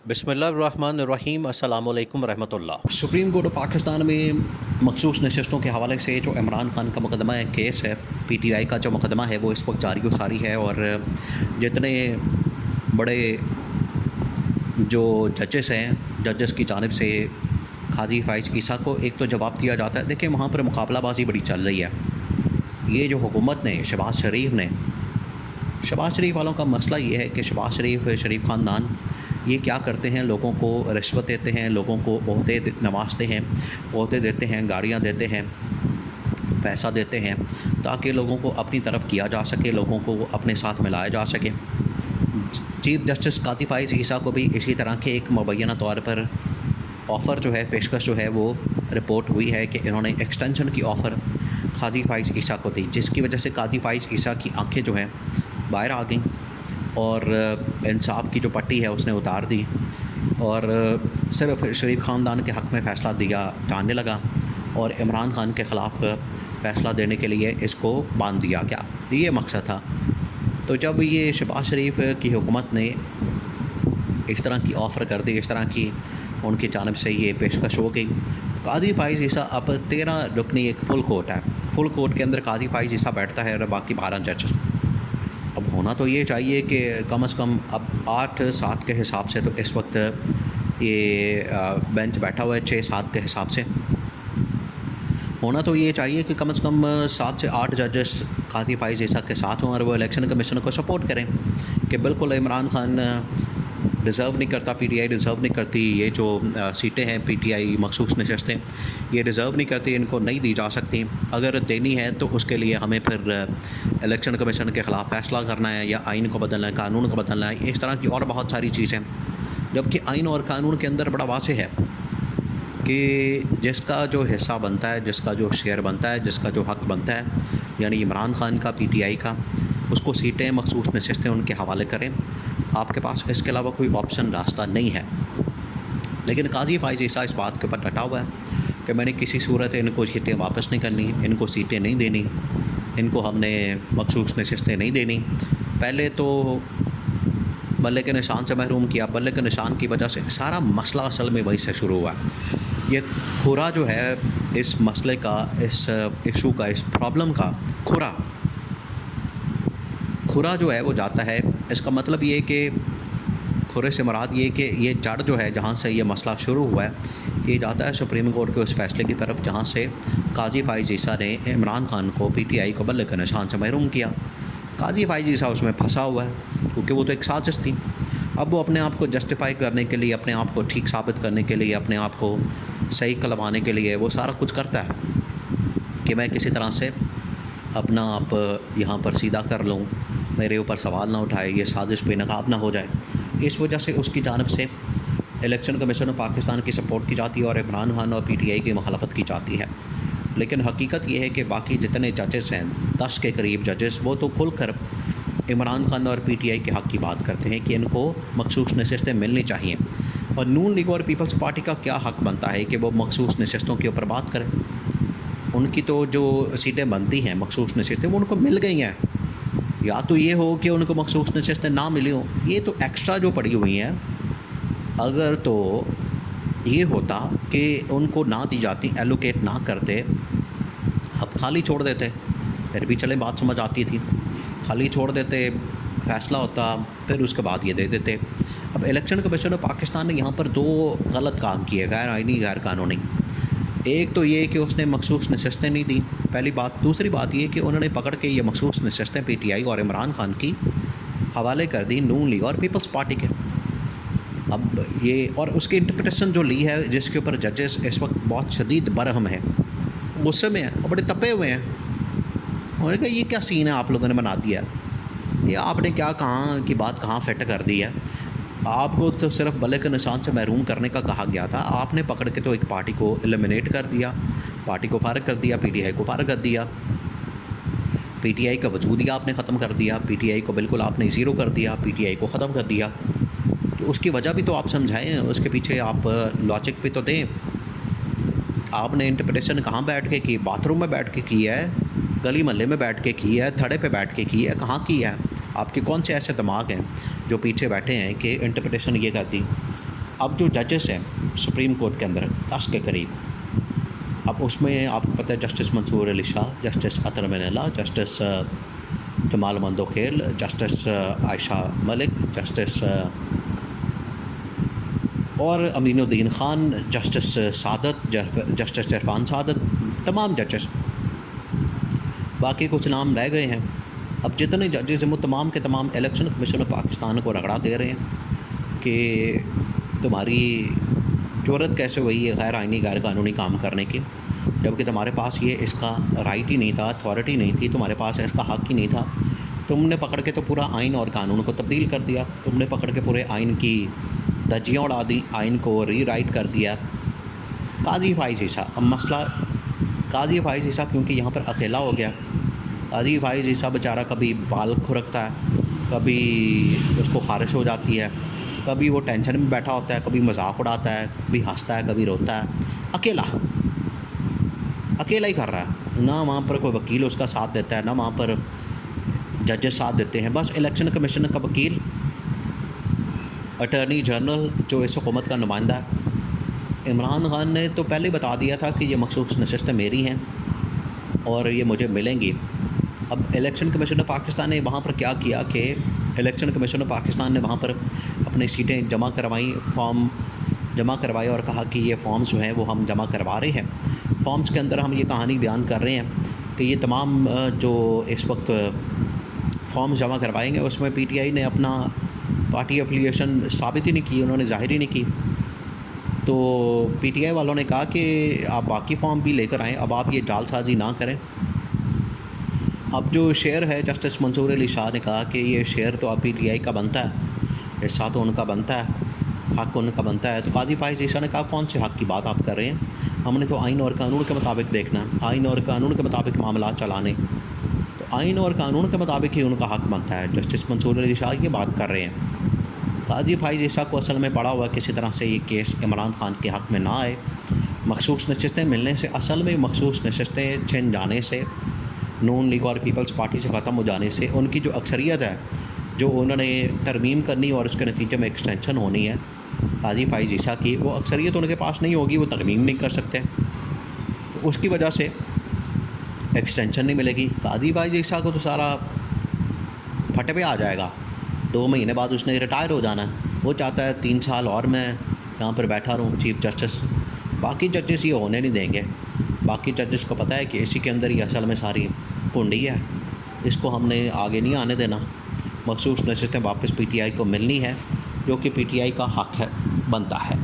बिस्मिल्लाहिर्रहमानिर्रहीम अस्सलामु अलैकुम रहमतुल्लाह। सुप्रीम कोर्ट ऑफ पाकिस्तान में मखसूस नशस्तों के हवाले से जो इमरान खान का मुकदमा है, केस है, पीटीआई का जो मुकदमा है वो इस वक्त जारी व सारी है। और जितने बड़े जो जजेस हैं, जजेस की जानिब से काजी फ़ाइज़ ईसा को एक तो जवाब दिया जाता है। देखिए, वहाँ पर मुकाबलाबाजी बड़ी चल रही है। ये जो हुकूमत ने, शहबाज शरीफ वालों का मसला ये है कि शरीफ ख़ानदान ये क्या करते हैं, लोगों को रिश्वत देते हैं, लोगों को ओहदे नवाजते हैं, ओहदे देते हैं, गाड़ियाँ देते हैं, पैसा देते हैं ताकि लोगों को अपनी तरफ किया जा सके, लोगों को अपने साथ मिलाया जा सके। चीफ़ जस्टिस काजी फ़ाइज़ ईसा को भी इसी तरह के एक मुबैना तौर पर ऑफ़र जो है, पेशकश जो है वो रिपोर्ट हुई है कि इन्होंने एक्सटेंशन की ऑफ़र काजी फ़ाइज़ ईसा को दी, जिसकी वजह से काजी फ़ाइज़ ईसा की आंखें जो हैं बाहर आ गईं और इंसाफ की जो पट्टी है उसने उतार दी और सिर्फ शरीफ ख़ानदान के हक़ में फ़ैसला दिया जाने लगा और इमरान खान के ख़िलाफ़ फ़ैसला देने के लिए इसको बांध दिया गया। ये मकसद था। तो जब ये शहबाज शरीफ की हुकूमत ने इस तरह की ऑफ़र कर दी, इस तरह की उनकी जानिब से ये पेशकश हो गई, काजी फ़ाइज़ ईसा अब 13 रुकनी एक फुल कोर्ट है। फुल कोर्ट के अंदर काजी फ़ाइज़ ईसा बैठता है और बाकी 12 जज। अब होना तो ये चाहिए कि कम से कम अब 8-7 के हिसाब से तो इस वक्त ये बेंच बैठा हुआ है, 6-7 के हिसाब से होना तो ये चाहिए कि कम से कम 7 से 8 जजेस काजी फ़ाइज़ ईसा के साथ हों और वो इलेक्शन कमीशन को सपोर्ट करें कि बिल्कुल इमरान खान डिज़र्व नहीं करता, पीटीआई डिज़र्व नहीं करती, ये जो सीटें हैं पीटीआई मखसूस नशस्तें ये डिज़र्व नहीं करती, इनको नहीं दी जा सकती। अगर देनी है तो उसके लिए हमें फिर इलेक्शन कमीशन के ख़िलाफ़ फ़ैसला करना है या आइन को बदलना है, कानून को बदलना है, इस तरह की और बहुत सारी चीज़ें। जबकि आइन और कानून के अंदर बड़ा वाज़ेह है कि जिसका जो हिस्सा बनता है, जिसका जो शेयर बनता है, जिसका जो हक़ बनता है, यानी इमरान खान का, पीटीआई का, उसको सीटें मखसूस नशस्तें उनके हवाले करें। आपके पास इसके अलावा कोई ऑप्शन रास्ता नहीं है। लेकिन काजी फ़ाइज़ ईसा इस बात के ऊपर डटा हुआ है कि मैंने किसी सूरत इनको सीटें वापस नहीं करनी, इनको सीटें नहीं देनी, इनको हमने मखसूस नशस्तें नहीं देनी। पहले तो बल्ले के निशान से महरूम किया, बल्ले के निशान की वजह से सारा मसला असल में वहीं से शुरू हुआ। ये खुरा जो है इस मसले का, इस इशू का, इस प्रॉब्लम का खुरा जो है वो जाता है। इसका मतलब ये कि खुरे से मुराद ये कि ये जड़ जो है जहाँ से ये मसला शुरू हुआ है, ये जाता है सुप्रीम कोर्ट के उस फैसले की तरफ जहाँ से काजी फ़ाइज़ ईसा ने इमरान खान को, पीटीआई को बल्ले के निशान से महरूम किया। काजी फ़ाइज़ ईसा उसमें फंसा हुआ है क्योंकि वो तो एक साजिश थी। अब वो अपने आप को जस्टिफाई करने के लिए, अपने आप को ठीक साबित करने के लिए, अपने आप को सही कहलवाने के लिए वो सारा कुछ करता है कि मैं किसी तरह से अपना आप यहाँ पर सीधा कर लूँ, मेरे ऊपर सवाल ना उठाए, ये साजिश बेनकाब ना हो जाए। इस वजह से उसकी जानिब से इलेक्शन कमीशन ऑफ पाकिस्तान की सपोर्ट की जाती है और इमरान खान और पीटीआई की मुखालफत की जाती है। लेकिन हकीकत ये है कि बाकी जितने जजेस हैं, 10 के करीब जजेस, वो तो खुलकर इमरान खान और पीटीआई के हक़ की बात करते हैं कि इनको मखसूस नशस्तें मिलनी चाहिए। और नून लीग और पीपल्स पार्टी का क्या हक़ बनता है कि वो मखसूस नशस्तों के ऊपर बात करें। उनकी तो जो सीटें बनती हैं मखसूस नशस्तें वो उनको मिल गई हैं। या तो ये हो कि उनको मखसूस नशस्तें ना मिली हों, ये तो एक्स्ट्रा जो पड़ी हुई हैं। अगर तो ये होता कि उनको ना दी जाती, एलोकेट ना करते, अब खाली छोड़ देते, फिर भी चले बात समझ आती थी। खाली छोड़ देते, फ़ैसला होता, फिर उसके बाद ये दे देते। अब इलेक्शन कमीशन ऑफ पाकिस्तान ने यहाँ पर 2 गलत काम किए, गैर आइनी, गैर कानूनी। एक तो ये कि उसने मखसूस नशस्तें नहीं दी, पहली बात। दूसरी बात ये कि उन्होंने पकड़ के ये मखसूस नशस्तें पीटीआई और इमरान खान की हवाले कर दी नून लीग और पीपल्स पार्टी के। अब ये और उसकी इंटरप्रिटेशन जो ली है, जिसके ऊपर जजेस इस वक्त बहुत शदीद बरहम है, गुस्से में हैं और बड़े तपे हुए हैं। उन्होंने कहा ये क्या सीन है आप लोगों ने बना दिया, ये आपने क्या, कहाँ की बात कहाँ फिट कर दी है। आपको तो सिर्फ बल्ले के निशान से महरूम करने का कहा गया था, आपने पकड़ के तो एक पार्टी को एलिमिनेट कर दिया, पार्टी को फारिग कर दिया, पीटीआई को फारिग कर दिया, पीटीआई का वजूद ही आपने ख़त्म कर दिया, पीटीआई को बिल्कुल आपने ज़ीरो कर दिया, पीटीआई को ख़त्म कर दिया। तो उसकी वजह भी तो आप समझाएं, उसके पीछे आप लॉजिक भी तो दें। आपने इंटरप्रिटेशन कहाँ बैठ के की, बाथरूम में बैठ के की है, गली महल्ले में बैठ के की है, थड़े पे बैठ के की है, कहाँ की है? आपके कौन से ऐसे दिमाग हैं जो पीछे बैठे हैं कि इंटरप्रिटेशन ये कर दी अब जो जजेस हैं सुप्रीम कोर्ट के अंदर 10 के करीब, अब उसमें आपको पता है justice Mansoor Ali Shah, justice Athar Minallah, justice Jamal Mandokhail, justice Ayesha Malik, justice और अमीनुद्दीन ख़ान, जस्टिस सादत, जस्टिस इरफान सादत, तमाम जजेस, बाकी कुछ नाम रह गए हैं। अब जितने जजेस हैं वो तमाम के तमाम इलेक्शन कमीशन ऑफ पाकिस्तान को रगड़ा दे रहे हैं कि तुम्हारी ज़रूरत कैसे हुई है गैर आइनी गैर कानूनी काम करने की, जबकि तुम्हारे पास ये इसका राइट ही नहीं था, अथॉरिटी नहीं थी, तुम्हारे पास इसका हक़ ही नहीं था। तुमने पकड़ के तो पूरा आइन और कानून को तब्दील कर दिया, तुमने पकड़ के पूरे आइन की धज्जियाँ उड़ा दी, आइन को रीराइट कर दिया। काजी फाइज़ ईसा, अब मसला काजी फाइज़ ईसा क्योंकि यहाँ पर अकेला हो गया। काजी फाइज़ ईसा बेचारा कभी बाल खुरकता है, कभी उसको ख़ारिश हो जाती है, कभी वो टेंशन में बैठा होता है, कभी मजाक उड़ाता है, कभी हंसता है, कभी रोता है, अकेला ही कर रहा है। ना वहाँ पर कोई वकील उसका साथ देता है, ना वहाँ पर जजेस साथ देते हैं। बस इलेक्शन कमीशन का वकील, अटर्नी जनरल जो इस हुकूमत का नुमाइंदा है, इमरान ख़ान ने तो पहले ही बता दिया था कि ये मखसूस नशिस्तें मेरी हैं और ये मुझे मिलेंगी। अब इलेक्शन कमीशन ऑफ पाकिस्तान ने वहाँ पर क्या किया कि इलेक्शन कमीशन ऑफ पाकिस्तान ने वहाँ पर अपनी सीटें जमा करवाई, फॉर्म जमा करवाए और कहा कि ये फॉर्म्स जो हैं वो हम जमा करवा रहे हैं। फॉर्म्स के अंदर हम ये कहानी बयान कर रहे हैं कि ये तमाम जो इस वक्त फॉर्म्स जमा करवाएंगे उसमें पीटीआई ने अपना पार्टी एफिलिएशन साबित ही नहीं की, उन्होंने ज़ाहिर ही नहीं की। तो पीटीआई वालों ने कहा कि आप बाकी फॉर्म भी लेकर आएँ, अब आप ये जालसाजी ना करें। अब जो शेयर है, जस्टिस मंसूर अली शाह ने कहा कि ये शेयर तो अब पीटीआई का बनता है, हिस्सा तो उनका बनता है, हक़ उनका बनता है। तो काजी फाइज़ ईसा ने कहा कौन से हक़ की बात आप कर रहे हैं, हमने तो आइन और कानून के मुताबिक देखना, आइन और कानून के मुताबिक मामला चलाने, तो आइन और कानून के मुताबिक ही उनका हक़ बनता है। जस्टिस मंसूर अली शाह ये बात कर रहे हैं। काजी फाइज़ ईसा को असल में पड़ा हुआ किसी तरह से ये केस इमरान ख़ान के हक़ में ना आए। मखसूस नशिस्तें मिलने से, असल में मखसूस नशिस्तें छिन जाने से, नून लीग और पीपल्स पार्टी से ख़त्म हो जाने से, उनकी जो अक्सरियत है जो उन्होंने तरमीम करनी और उसके नतीजे में एक्सटेंशन होनी है काजी फाइज़ ईसा की, वो अक्सरियत उनके पास नहीं होगी, वो तरमीम नहीं कर सकते, तो उसकी वजह से एक्सटेंशन नहीं मिलेगी। काजी फाइज़ ईसा को तो सारा फटे पे आ जाएगा, 2 महीने बाद उसने रिटायर हो जाना है। वो चाहता है 3 साल और मैं यहाँ पर बैठा रहूँ चीफ जस्टिस। बाकी जजेस ये होने नहीं देंगे। बाकी जजेस को पता है कि इसी के अंदर ही असल में सारी कुंडी है, इसको हमने आगे नहीं आने देना। मखसूस नशिस्तें वापस पीटीआई को मिलनी है, जो कि पीटीआई का हक़ है, बनता है।